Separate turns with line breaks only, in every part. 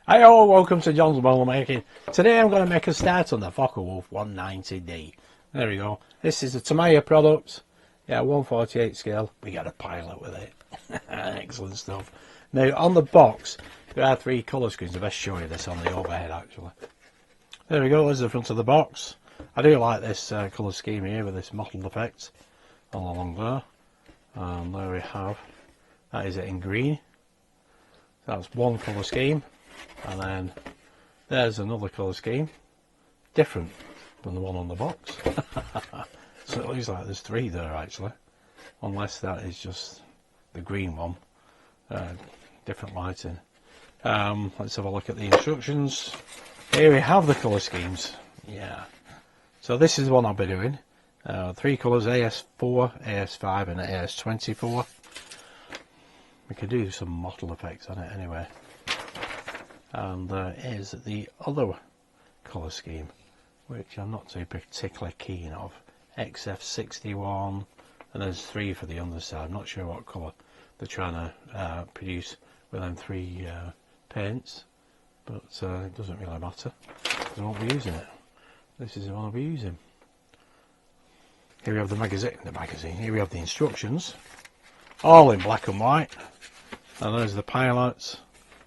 Hi all, welcome to John's Model Making. Today I'm going to make a start on the Focke Wulf 190D. There we go. This is a Tamiya product. Yeah, 148 scale. We got a pilot with it. Excellent stuff. Now on the box there are three colour schemes. I best show you this on the overhead actually. There we go, there's the front of the box. I do like this colour scheme here with this mottled effect all along there. And there we have, that is it in green. That's one colour scheme. And then there's another colour scheme, different than the one on the box. So it looks like there's three there actually, unless that is just the green one, different lighting. Let's have a look at the instructions. Here we have the colour schemes. Yeah, so this is the one I'll be doing. Three colours, AS4, AS5 and AS24. We could do some mottled effects on it anyway. And there is the other colour scheme, which I'm not too particularly keen of. XF61, and there's three for the underside. I'm not sure what colour they're trying to produce with them three paints, but it doesn't really matter because I won't be using it. This is the one I'll be using. Here we have the magazine. Here we have the instructions, all in black and white. And there's the pilots.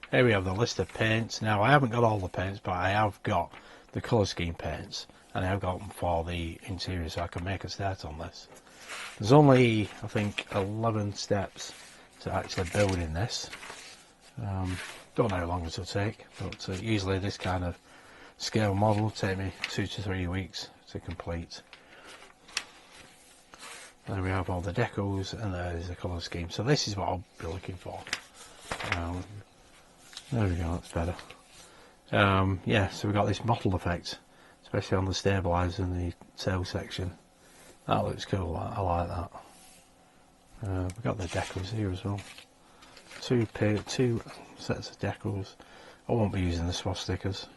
Here we have the list of paints. Now I haven't got all the paints, but I have got the colour scheme paints, and I have got them for the interior, so I can make a start on this. There's only, I think, 11 steps to actually building this. Don't know how long it will take, but usually this kind of scale model will take me 2 to 3 weeks to complete. There we have all the decals, and there's the colour scheme. So this is what I'll be looking for. There we go, that's better. Yeah, so we've got this mottled effect, especially on the stabiliser in the tail section. That looks cool, I like that. We've got the decals here as well. Two sets of decals. I won't be using the swastikas,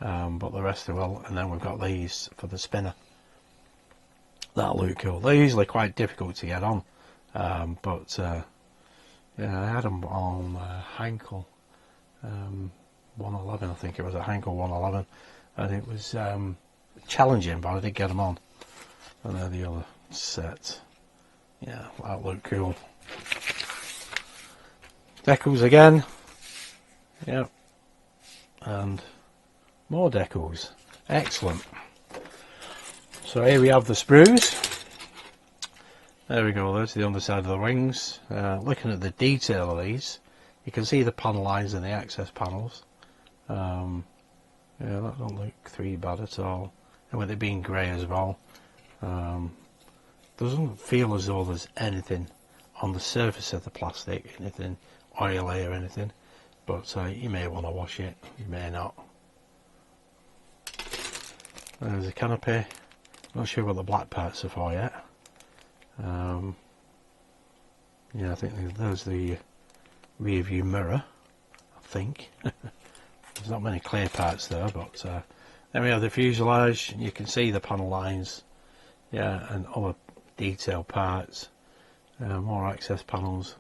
but the rest I will. And then we've got these for the spinner. That'll look cool. They're usually quite difficult to get on, but yeah, I had them on Hankel 111, I think it was a Hankel 111, and it was challenging, but I did get them on. And then the other set, yeah, that looked cool. Decals again, yep, and more decals, excellent. So here we have the sprues. There we go, there's the underside of the wings. Looking at the detail of these, you can see the panel lines and the access panels. Yeah, that don't look too bad at all. And with it being grey as well, doesn't feel as though there's anything on the surface of the plastic, anything oily or anything. But you may want to wash it, you may not. There's a canopy. Not sure what the black parts are for yet. Yeah, I think there's the rear view mirror, I think. There's not many clear parts there, but then we have the fuselage. You can see the panel lines, yeah, and other detail parts. More access panels.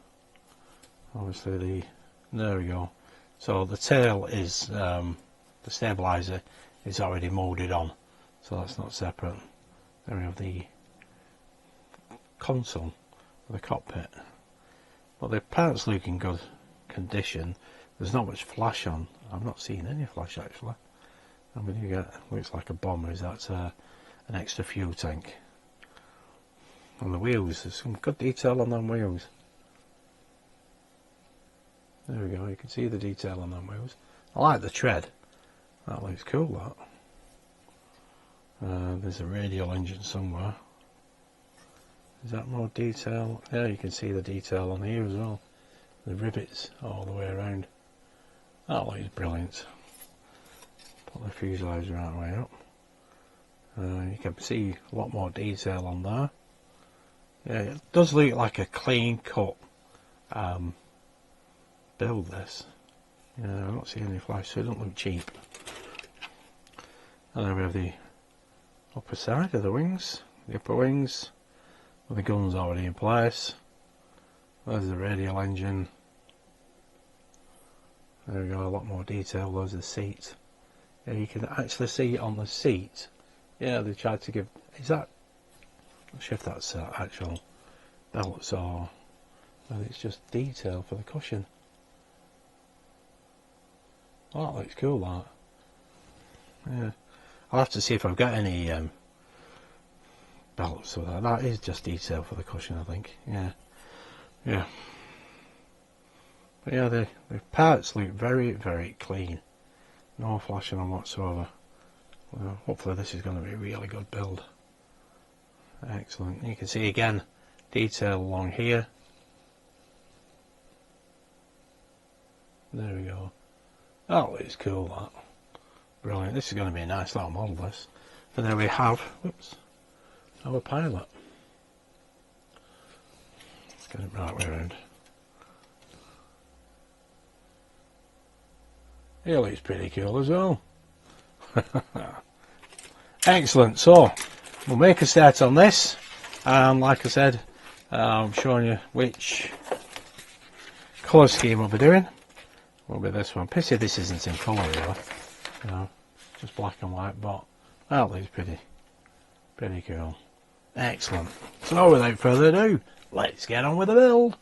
Obviously there we go. So the tail is, the stabiliser is already moulded on, so that's not separate. Then we have the console of the cockpit, but the parts look in good condition. There's not much flash on. I've not seen any flash actually. I mean, you get, looks like a bomber. Is that an extra fuel tank? On the wheels, there's some good detail on them wheels. There we go, you can see the detail on them wheels. I like the tread, that looks cool, that. There's a radial engine somewhere. Is that more detail? Yeah, you can see the detail on here as well. The rivets all the way around. That looks brilliant. Put the fuselage right way up. You can see a lot more detail on there. Yeah, it does look like a clean cut build this. Yeah, I'm not seeing any flash, so it doesn't look cheap. And then we have the upper side of the wings, the upper wings, with the guns already in place. There's the radial engine. There we go, a lot more detail, loads of seats. Yeah, you can actually see on the seat. Yeah, they tried to give, is that, I'm not sure if that's actual belts or whether it's just detail for the cushion. Oh, that looks cool, that. Yeah, I'll have to see if I've got any belts with that. That is just detail for the cushion, I think. Yeah, yeah. But yeah, the parts look very, very clean. No flashing on whatsoever. Well, hopefully this is going to be a really good build. Excellent. You can see again detail along here. There we go. Oh, it's cool, that. Brilliant. This is going to be a nice little model, this. And there we have, whoops, our pilot. Let's get it right way around. He looks pretty cool as well. Excellent. So we'll make a start on this, and like I said, I'm showing you which colour scheme we'll be doing. Will be this one. Pity this isn't in colour really. You know, just black and white, but that looks pretty cool. Excellent. So without further ado, let's get on with the build.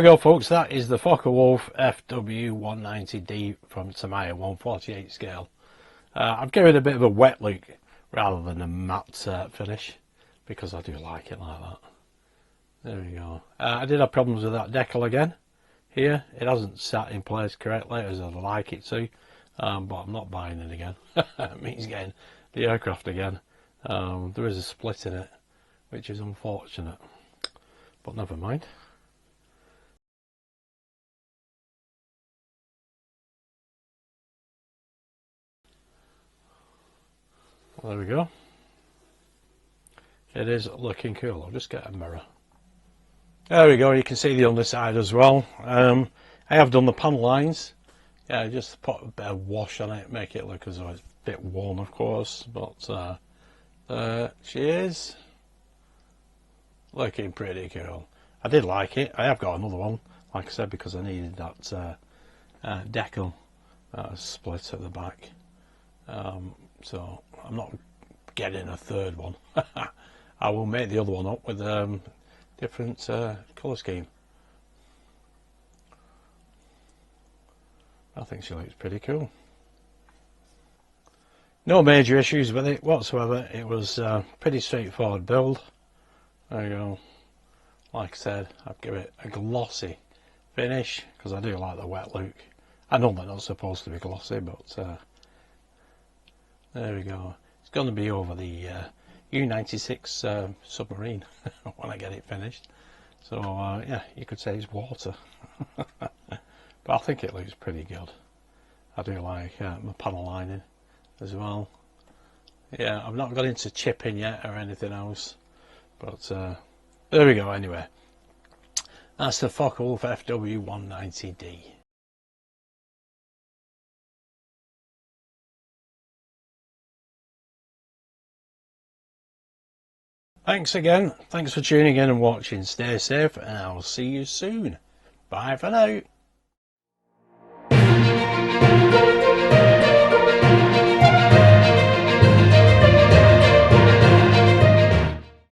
go, folks. That is the Focke Wulf Fw190D from Tamiya 148 scale. I've given it a bit of a wet look rather than a matte finish because I do like it like that. There we go. I did have problems with that decal again. Here, it hasn't sat in place correctly as I'd like it to, but I'm not buying it again. It means getting the aircraft again. There is a split in it, which is unfortunate, but never mind. Well, there we go. It is looking cool. I'll just get a mirror. There we go. You can see the underside as well. I have done the panel lines. Yeah, just put a bit of wash on it, make it look as though it's a bit worn, of course. But she is looking pretty cool. I did like it. I have got another one, like I said, because I needed that decal split at the back. So I'm not getting a third one. I will make the other one up with different colour scheme. I think she looks pretty cool. No major issues with it whatsoever. It was a pretty straightforward build. There you go. Like I said, I'd give it a glossy finish because I do like the wet look. I know they're not supposed to be glossy, but there we go. It's going to be over the U-96 submarine when I get it finished. So yeah, you could say it's water. But I think it looks pretty good. I do like my panel lining as well. Yeah, I've not got into chipping yet or anything else. But there we go anyway. That's the Focke Wulf Fw190D. Thanks again. Thanks for tuning in and watching. Stay safe and I'll see you soon. Bye for now.